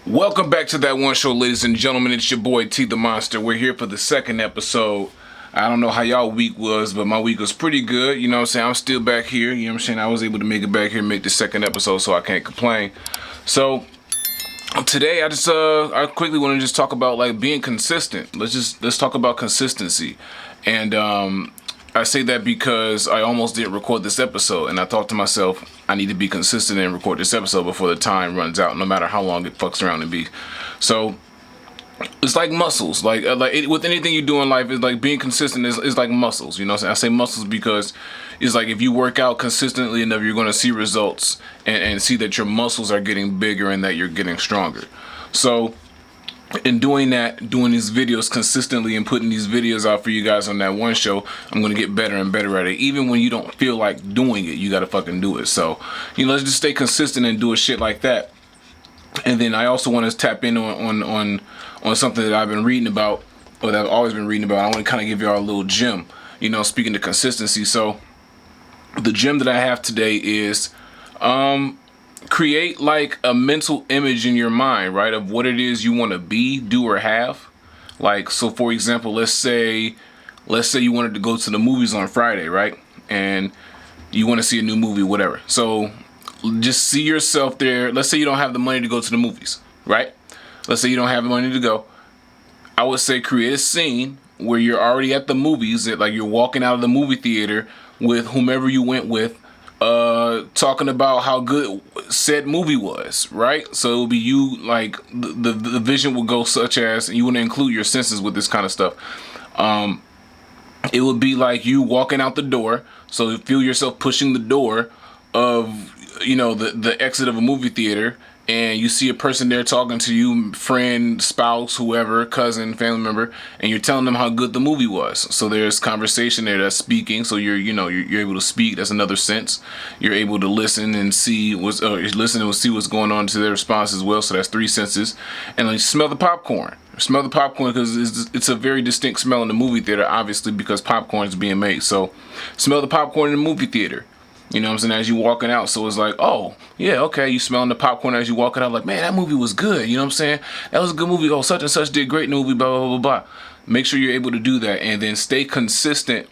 Welcome back to That One Show, ladies and gentlemen. It's your boy T the Monster. We're here for the second episode. I don't know how y'all week was, but my week was pretty good. You know what I'm saying? I'm still back here. You know what I'm saying? I was able to make it back here and make the second episode, so I can't complain. So today I quickly want to just talk about like being consistent. Let's talk about consistency. And I say that because I almost didn't record this episode, and I thought to myself, I need to be consistent and record this episode before the time runs out, no matter how long it fucks around and be. So it's like muscles, with anything you do in life, it's like being consistent is like muscles. You know what I'm saying? I say muscles because it's like if you work out consistently enough, you're going to see results and see that your muscles are getting bigger and that you're getting stronger. So in doing that, doing these videos consistently and putting these videos out for you guys on That One Show, I'm going to get better and better at it. Even when you don't feel like doing it, you got to fucking do it. So, let's just stay consistent and do a shit like that. And then I also want to tap in on something that I've been reading about, or that I've always been reading about. I want to kind of give y'all a little gem, speaking to consistency. So the gem that I have today is create like a mental image in your mind, right, of what it is you want to be, do, or have. Like, so for example, let's say you wanted to go to the movies on Friday, right? And you want to see a new movie, whatever. So just see yourself there. Let's say you don't have the money to go to the movies, right? Let's say you don't have the money to go. I would say create a scene where you're already at the movies, like you're walking out of the movie theater with whomever you went with, talking about how good said movie was, right? So it'll be you, like the vision will go such as, and you want to include your senses with this kind of stuff. It would be like you walking out the door, so you feel yourself pushing the door of the exit of a movie theater, and you see a person there talking to you, friend, spouse, whoever, cousin, family member, and you're telling them how good the movie was. So there's conversation there, that's speaking. So you're able to speak. That's another sense. You're able to listen and see see what's going on to their response as well. So that's three senses. And then you smell the popcorn. Smell the popcorn because it's a very distinct smell in the movie theater, obviously, because popcorn is being made. So smell the popcorn in the movie theater. You know what I'm saying? As you walking out, so it's like, oh, yeah, okay, you smelling the popcorn as you walking out, like, man, that movie was good. You know what I'm saying? That was a good movie. Oh, such and such did great in the movie, blah, blah, blah, blah. Make sure you're able to do that, and then stay consistent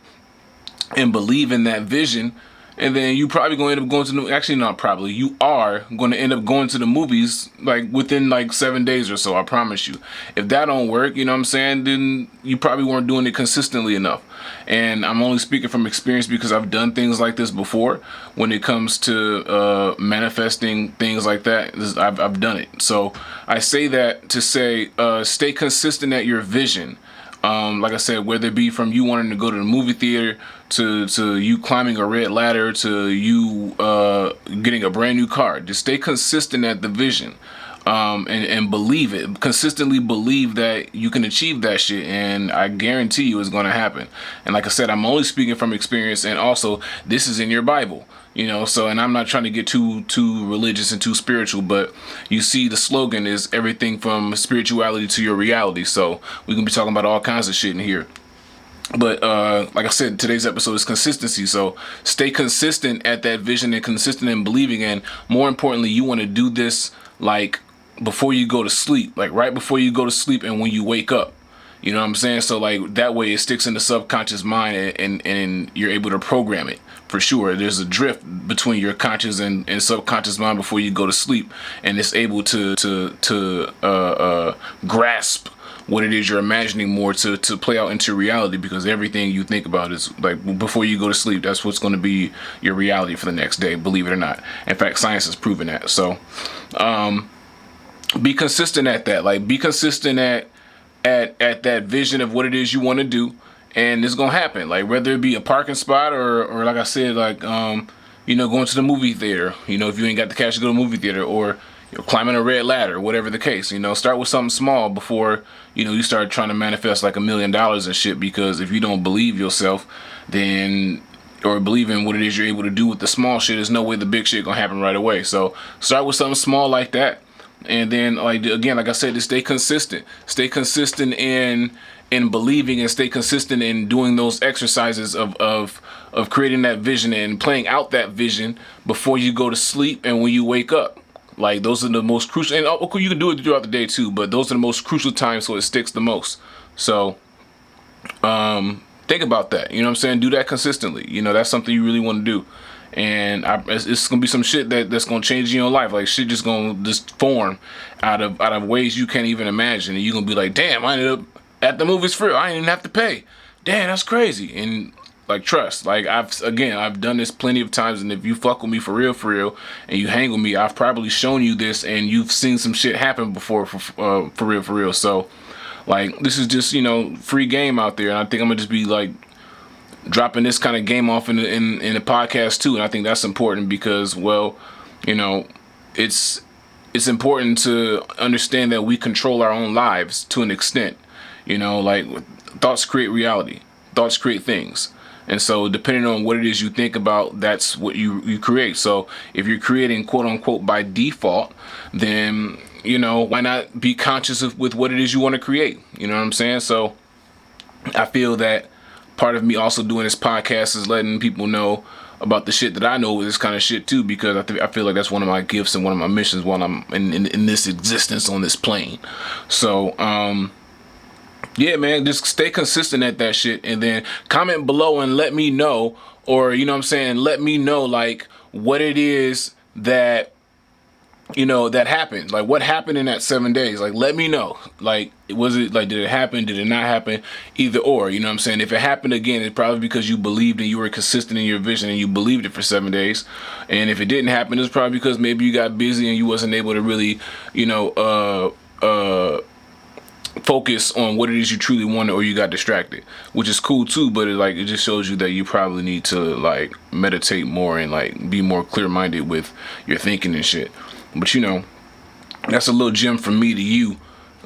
and believe in that vision. And then you probably going to end up going to the, actually not probably, you are going to end up going to the movies like within like 7 days or so, I promise you. If that don't work, you know what I'm saying, then you probably weren't doing it consistently enough. And I'm only speaking from experience because I've done things like this before. When it comes to manifesting things like that, I've done it. So I say that to say stay consistent at your vision. Like I said, whether it be from you wanting to go to the movie theater to you climbing a red ladder to you getting a brand new car, just stay consistent at the vision, and believe it. Consistently believe that you can achieve that shit, and I guarantee you it's going to happen. And like I said, I'm only speaking from experience, and also this is in your Bible. So, and I'm not trying to get too religious and too spiritual, but you see the slogan is everything from spirituality to your reality. So we're going to be talking about all kinds of shit in here. But like I said, today's episode is consistency. So stay consistent at that vision and consistent in believing. And more importantly, you want to do this like before you go to sleep, like right before you go to sleep and when you wake up. You know what I'm saying? So like that way it sticks in the subconscious mind, and you're able to program it. For sure, there's a drift between your conscious and subconscious mind before you go to sleep, and it's able to grasp what it is you're imagining more to play out into reality, because everything you think about is like before you go to sleep, that's what's going to be your reality for the next day, believe it or not. In fact, science has proven that. So be consistent at that. Like be consistent at that vision of what it is you want to do, and it's gonna happen. Like whether it be a parking spot or like I said, like going to the movie theater. If you ain't got the cash to go to the movie theater, or climbing a red ladder, whatever the case. Start with something small before you start trying to manifest like $1 million and shit. Because if you don't believe yourself, then or believe in what it is you're able to do with the small shit, there's no way the big shit gonna happen right away. So start with something small like that. And then, like I said, just stay consistent. Stay consistent in believing, and stay consistent in doing those exercises of creating that vision and playing out that vision before you go to sleep and when you wake up. Like those are the most crucial, and okay, you can do it throughout the day too, but those are the most crucial times, so it sticks the most. So think about that. You know what I'm saying? Do that consistently. You know, that's something you really want to do. And it's gonna be some shit that's gonna change in your life. Like shit just gonna just form out of ways you can't even imagine. And you're gonna be like, damn, I ended up at the movies for real. I didn't even have to pay. Damn, that's crazy. And like, trust, like I've done this plenty of times. And if you fuck with me for real, and you hang with me, I've probably shown you this, and you've seen some shit happen before for real. So like, this is just, you know, free game out there. And I think I'm gonna just be like dropping this kind of game off in the podcast too. And I think that's important because, well, you know, it's important to understand that we control our own lives to an extent. You know, like thoughts create reality. Thoughts create things. And so depending on what it is you think about, that's what you create. So if you're creating quote unquote by default, then, you know, why not be conscious with what it is you want to create? You know what I'm saying? So I feel that part of me also doing this podcast is letting people know about the shit that I know with this kind of shit too, because I feel like that's one of my gifts and one of my missions while I'm in this existence on this plane. So yeah, man, just stay consistent at that shit, and then comment below and let me know, or you know what I'm saying, let me know like what it is that, you know, that happened. Like what happened in that 7 days. Like let me know. Like was it like, did it happen? Did it not happen? Either or, you know what I'm saying? If it happened again, it's probably because you believed and you were consistent in your vision and you believed it for 7 days. And if it didn't happen, it's probably because maybe you got busy and you wasn't able to really, you know, focus on what it is you truly wanted, or you got distracted, which is cool too. But it just shows you that you probably need to like meditate more and like be more clear-minded with your thinking and shit. But you know, that's a little gem from me to you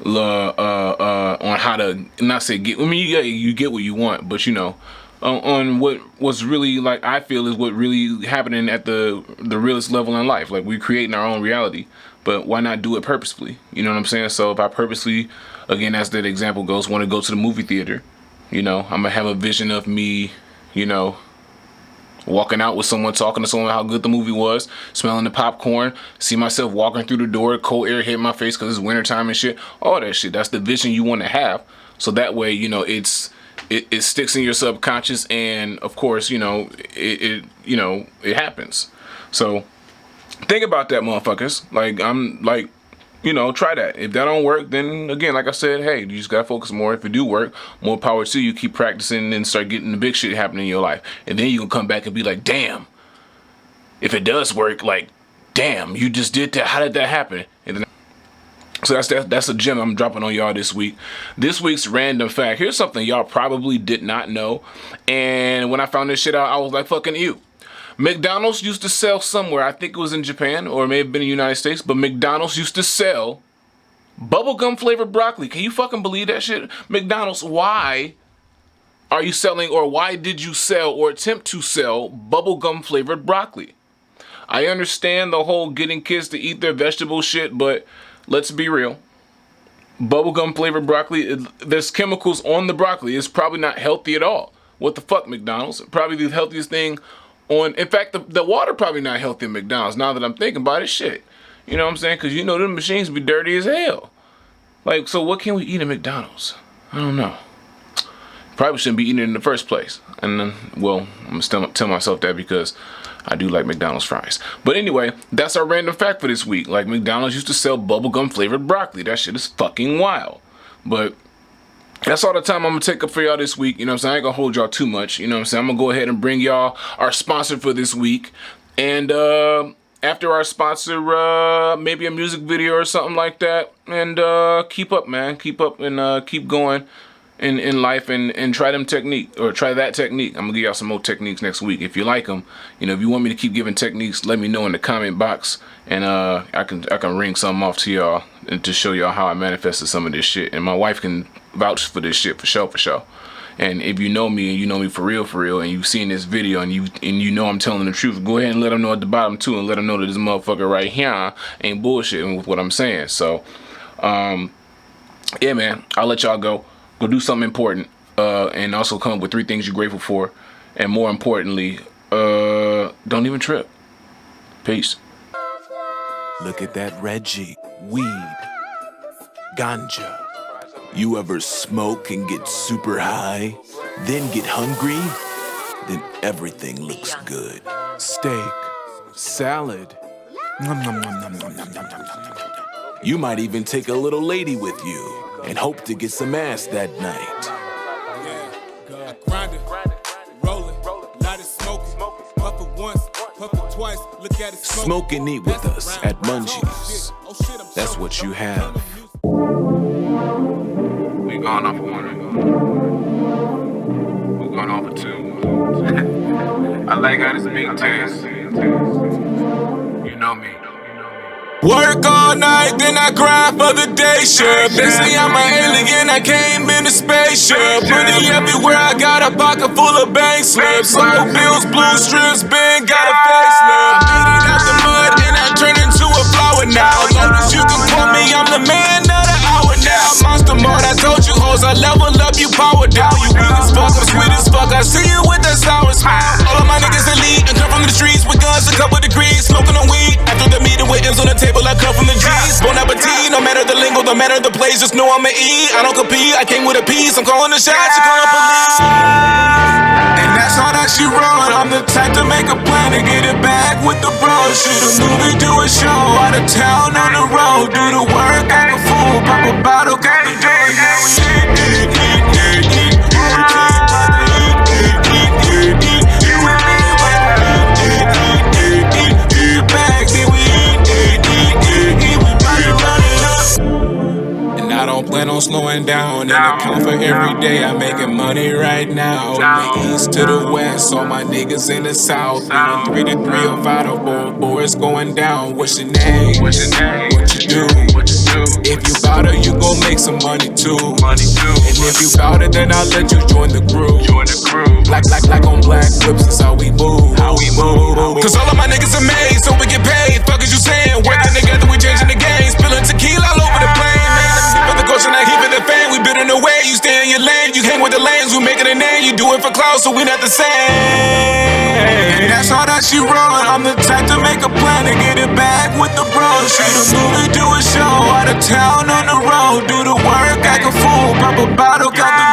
on how to not say get. I mean, you get what you want, but you know, on what's really like I feel is what really happening at the realest level in life. Like we're creating our own reality, but why not do it purposefully? You know what I'm saying? So if I purposely, again, as that example goes, want to go to the movie theater, you know, I'm gonna have a vision of me, you know, walking out with someone, talking to someone how good the movie was, smelling the popcorn, see myself walking through the door, cold air hitting my face because it's wintertime and shit, all that shit. That's the vision you want to have. So that way, you know, it sticks in your subconscious, and of course, you know, it happens. So think about that, motherfuckers. Like, I'm like, you know, try that. If that don't work, then again, like I said, hey, you just gotta focus more. If it do work, more power to you. Keep practicing and start getting the big shit happening in your life. And then you can come back and be like, damn, if it does work, like, damn, you just did that. How did that happen? And then, so that's a gem I'm dropping on y'all this week. This week's random fact. Here's something y'all probably did not know. And when I found this shit out, I was like, fucking you. McDonald's used to sell somewhere, I think it was in Japan or it may have been in the United States, but McDonald's used to sell bubblegum flavored broccoli. Can you fucking believe that shit? McDonald's, why are you selling, or why did you sell or attempt to sell bubblegum flavored broccoli? I understand the whole getting kids to eat their vegetable shit, but let's be real. Bubblegum flavored broccoli, there's chemicals on the broccoli. It's probably not healthy at all. What the fuck, McDonald's? Probably the healthiest thing in fact, the water probably not healthy at McDonald's now that I'm thinking about it. Shit. You know what I'm saying? Because you know them machines be dirty as hell. Like, so what can we eat at McDonald's? I don't know. Probably shouldn't be eating it in the first place. And then, well, I'm going to tell myself that because I do like McDonald's fries. But anyway, that's our random fact for this week. Like, McDonald's used to sell bubblegum flavored broccoli. That shit is fucking wild. But that's all the time I'm going to take up for y'all this week. You know what I'm saying? I ain't going to hold y'all too much. You know what I'm saying? I'm going to go ahead and bring y'all our sponsor for this week. And after our sponsor, maybe a music video or something like that. And keep up, man. Keep up and keep going in life and try them technique, or try that technique. I'm going to give y'all some more techniques next week. If you like them, you know, if you want me to keep giving techniques, let me know in the comment box. And I can ring something off to y'all and to show y'all how I manifested some of this shit. And my wife can vouch for this shit for sure. And if you know me and you know me for real, and you've seen this video and you know I'm telling the truth, go ahead and let them know at the bottom too, and let them know that this motherfucker right here ain't bullshitting with what I'm saying. So, yeah, man, I'll let y'all go. Go do something important, and also come up with 3 things you're grateful for, and more importantly, don't even trip. Peace. Look at that Reggie. Weed. Ganja. You ever smoke and get super high, then get hungry? Then everything looks good. Steak. Salad. Nom, nom, nom, nom, nom, nom, nom, nom, nom. You might even take a little lady with you and hope to get some ass that night. Yeah, grinding, rolling, light it smoking, puff it once, puff it twice, look at it smoking. Smoke and eat with us at Munchies. That's what you have. We going off for one. We're going off for two. I like how this big taste. You know me. Work all night, then I grind for the day shift. They say I'm an alien, I came in a spaceship. Money everywhere, I got a pocket full of bank slips. Old bills, blue strips, Ben got a facelift. I made it out the mud, and I turned into a flower now. Long as you can call me, I'm the man of the hour now. Monster mode, I told you hoes, I level up, you power down. You weak as fuck, I'm sweet as fuck, I see you with that sour smile. All of my niggas elite, and come from the streets with guns, a couple degrees, smoking on weed. After the meeting with M's on the table, I come from the G's. Bon appetit, no matter the lingo, no matter the place, just know I'ma eat. I don't compete, I came with a piece, I'm calling the shots, you calling police. And that's all that she wrote. I'm the type to make a plan to get it back with the bros. Shoot a movie, do a show, out of town, on the road. Do the work, act a fool, pop a bottle, got the door. Now we I don't plan on slowing down. And I count for every day. I'm making money right now. From the east to the west, all my niggas in the south. 3 to 3 or 5 to 4, boy, it's going down. What's your name? What you do? If you bout it, you gon' make some money too. And if you bout it, then I'll let you join the crew. Like on black whips, that's how we move. Cause all of my niggas are made, so we get paid. Fuck is you saying? Working together, we changing the game. Spilling tequila all over the plane. For the culture, not keeping the fame. We building the way, you stay in your lane. You hang with the lanes, we making a name. You do it for clout, so we not the same. And that's all that she wrote. I'm the type to make a plan to get it back with the bros. Shoot a movie, do a show, out of town, on the road. Do the work, act a fool, pop a bottle, got the